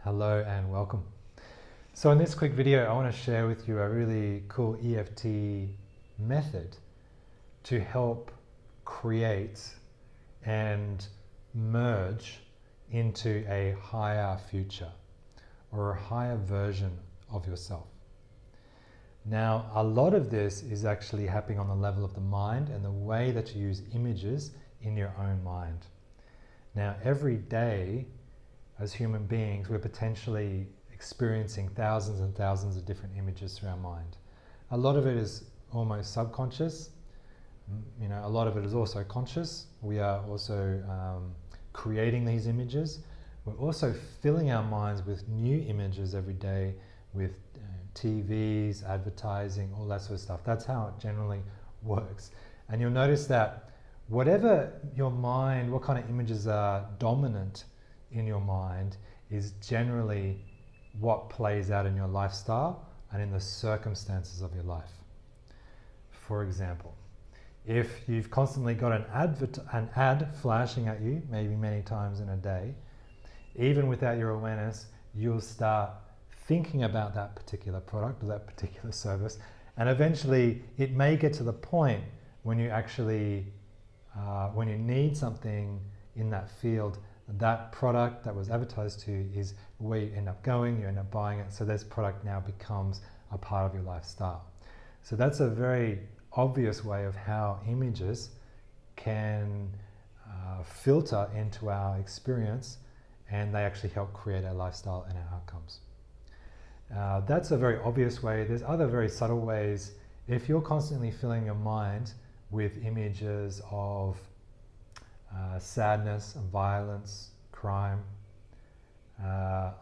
Hello and welcome. So in this quick video, I want to share with you a really cool EFT method to help create and merge into a higher future or a higher version of yourself. Now, a lot of this is actually happening on the level of the mind and the way that you use images in your own mind. Now, every day, as human beings, we're potentially experiencing thousands and thousands of different images through our mind. A lot of it is almost subconscious. A lot of it is also conscious. We are also creating these images. We're also filling our minds with new images every day with TVs, advertising, all that sort of stuff. That's how it generally works. And you'll notice that whatever your mind, what kind of images are dominant in your mind is generally what plays out in your lifestyle and in the circumstances of your life. For example, if you've constantly got an ad flashing at you, maybe many times in a day, even without your awareness, you'll start thinking about that particular product or that particular service, and eventually it may get to the point when you actually, when you need something in that field, that product that was advertised to you is where you end up going, you end up buying it, so this product now becomes a part of your lifestyle. So that's a very obvious way of how images can filter into our experience, and they actually help create our lifestyle and our outcomes. That's a very obvious way. There's other very subtle ways. If you're constantly filling your mind with images of sadness, violence, crime,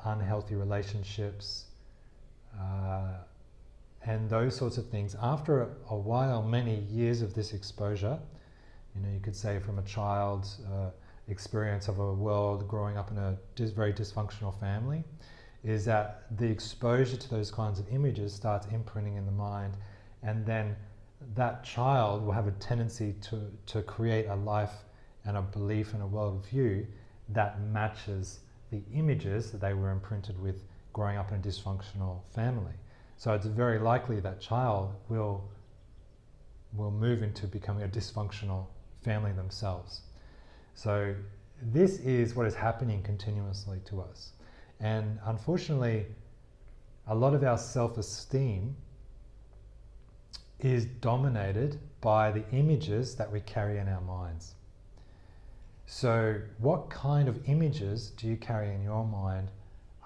unhealthy relationships, and those sorts of things. After a while, many years of this exposure, you could say from a child's experience of a world growing up in a very dysfunctional family, is that the exposure to those kinds of images starts imprinting in the mind, and then that child will have a tendency to create a life and a belief and a worldview that matches the images that they were imprinted with growing up in a dysfunctional family. So it's very likely that child will move into becoming a dysfunctional family themselves. So this is what is happening continuously to us. And unfortunately, a lot of our self-esteem is dominated by the images that we carry in our minds. So what kind of images do you carry in your mind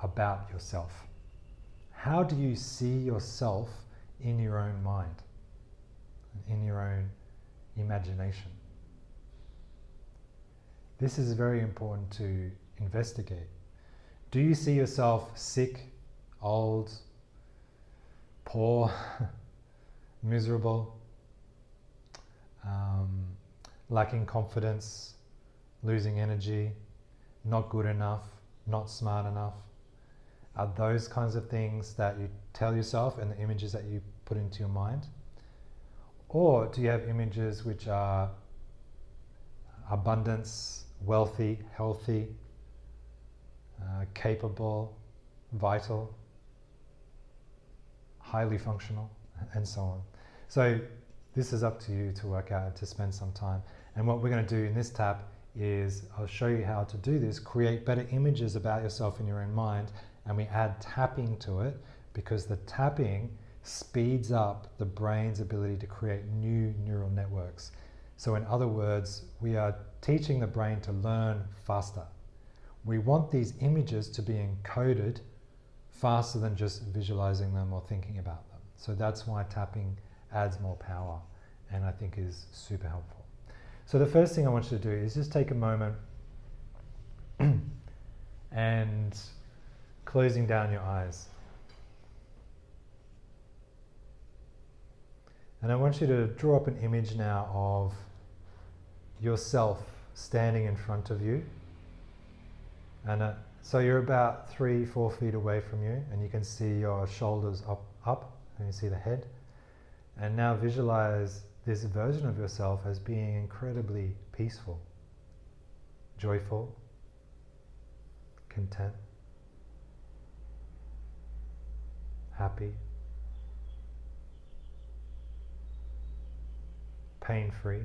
about yourself? How do you see yourself in your own mind, in your own imagination? This is very important to investigate. Do you see yourself sick, old, poor, miserable, lacking confidence, losing energy, not good enough, not smart enough? Are those kinds of things that you tell yourself and the images that you put into your mind? Or do you have images which are abundance, wealthy, healthy, capable, vital, highly functional, and so on? So this is up to you to work out, to spend some time. And what we're going to do in this tap is I'll show you how to do this, create better images about yourself in your own mind, and we add tapping to it, because the tapping speeds up the brain's ability to create new neural networks. So in other words, we are teaching the brain to learn faster. We want these images to be encoded faster than just visualizing them or thinking about them. So that's why tapping adds more power, and I think is super helpful. So the first thing I want you to do is just take a moment and closing down your eyes. And I want you to draw up an image now of yourself standing in front of you. And so you're about 3-4 feet away from you, and you can see your shoulders up, and you see the head. And now visualize this version of yourself as being incredibly peaceful, joyful, content, happy, pain-free.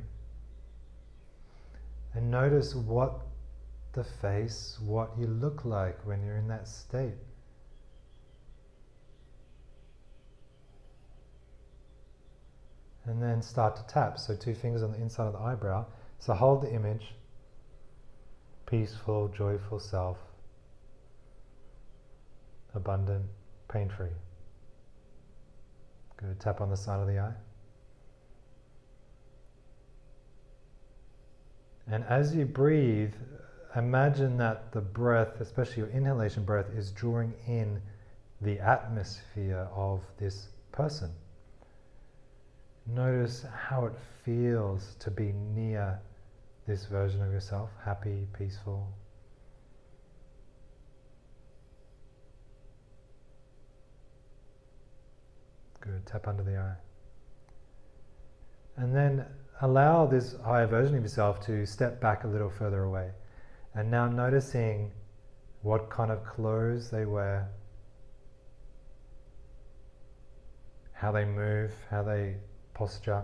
And notice what you look like when you're in that state. And then start to tap. So 2 fingers on the inside of the eyebrow. So hold the image. Peaceful, joyful self. Abundant, pain-free. Good. Tap on the side of the eye. And as you breathe, imagine that the breath, especially your inhalation breath, is drawing in the atmosphere of this person. Notice how it feels to be near this version of yourself, happy, peaceful. Good. Tap under the eye. And then allow this higher version of yourself to step back a little further away. And now noticing what kind of clothes they wear, how they move, how they posture,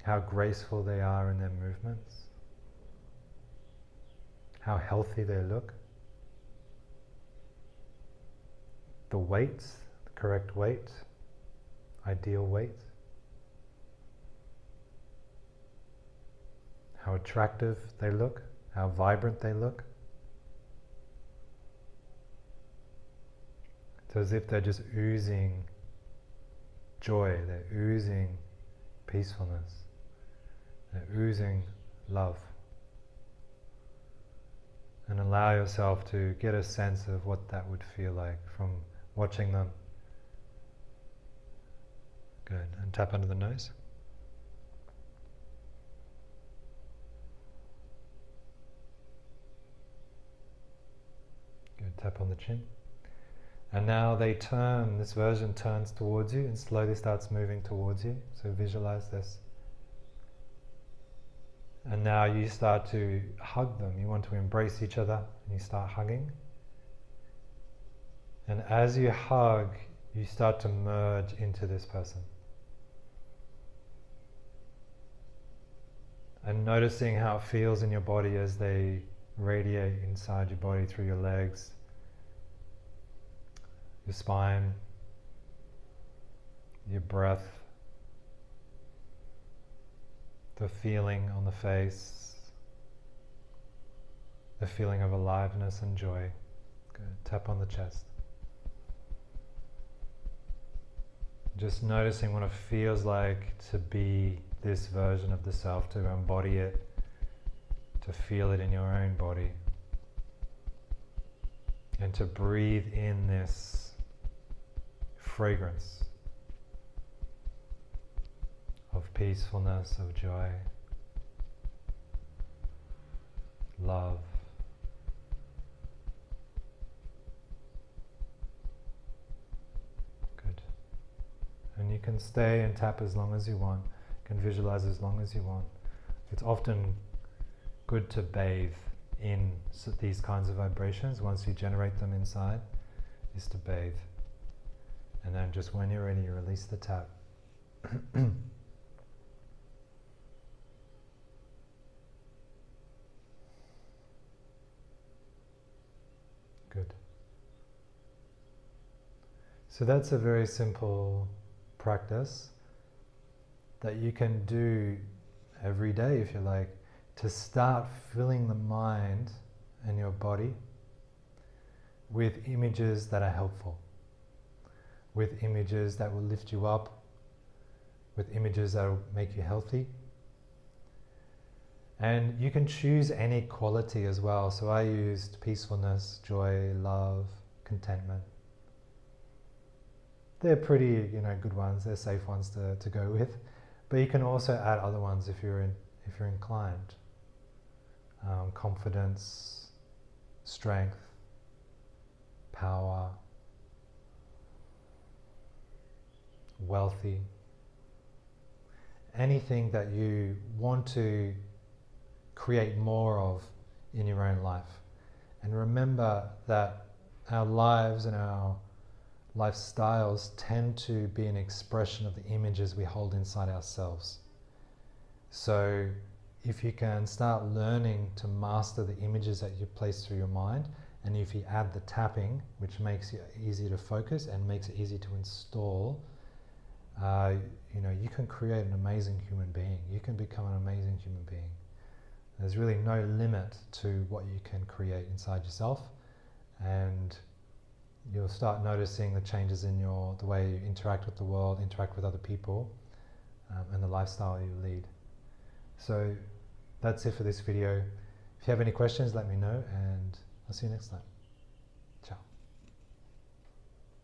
how graceful they are in their movements, how healthy they look, the weight, the correct weight, ideal weight, how attractive they look, how vibrant they look. It's as if they're just oozing joy, they're oozing peacefulness, they're oozing love. And allow yourself to get a sense of what that would feel like from watching them. Good. And tap under the nose. Good. Tap on the chin. And now this version turns towards you and slowly starts moving towards you. So visualize this. And now you start to hug them. You want to embrace each other and you start hugging. And as you hug, you start to merge into this person. And noticing how it feels in your body as they radiate inside your body through your legs, your spine, your breath, the feeling on the face, the feeling of aliveness and joy. Good. Tap on the chest. Just noticing what it feels like to be this version of the self, to embody it, to feel it in your own body, and to breathe in this fragrance of peacefulness, of joy, love. Good. And you can stay and tap as long as you want, you can visualize as long as you want. It's often good to bathe in these kinds of vibrations. Once you generate them inside, is to bathe. And then just when you're ready, you release the tap. Good. So that's a very simple practice that you can do every day if you like, to start filling the mind and your body with images that are helpful, with images that will lift you up, with images that will make you healthy. And you can choose any quality as well. So I used peacefulness, joy, love, contentment. They're pretty, good ones. They're safe ones to go with. But you can also add other ones if you're inclined. Confidence, strength, power, wealthy. Anything that you want to create more of in your own life. And remember that our lives and our lifestyles tend to be an expression of the images we hold inside ourselves. So if you can start learning to master the images that you place through your mind, and if you add the tapping, which makes it easy to focus and makes it easy to install, you can create an amazing human being. You can become an amazing human being. There's really no limit to what you can create inside yourself, and you'll start noticing the changes in the way you interact with the world, interact with other people, and the lifestyle you lead. So that's it for this video. If you have any questions, let me know, and I'll see you next time.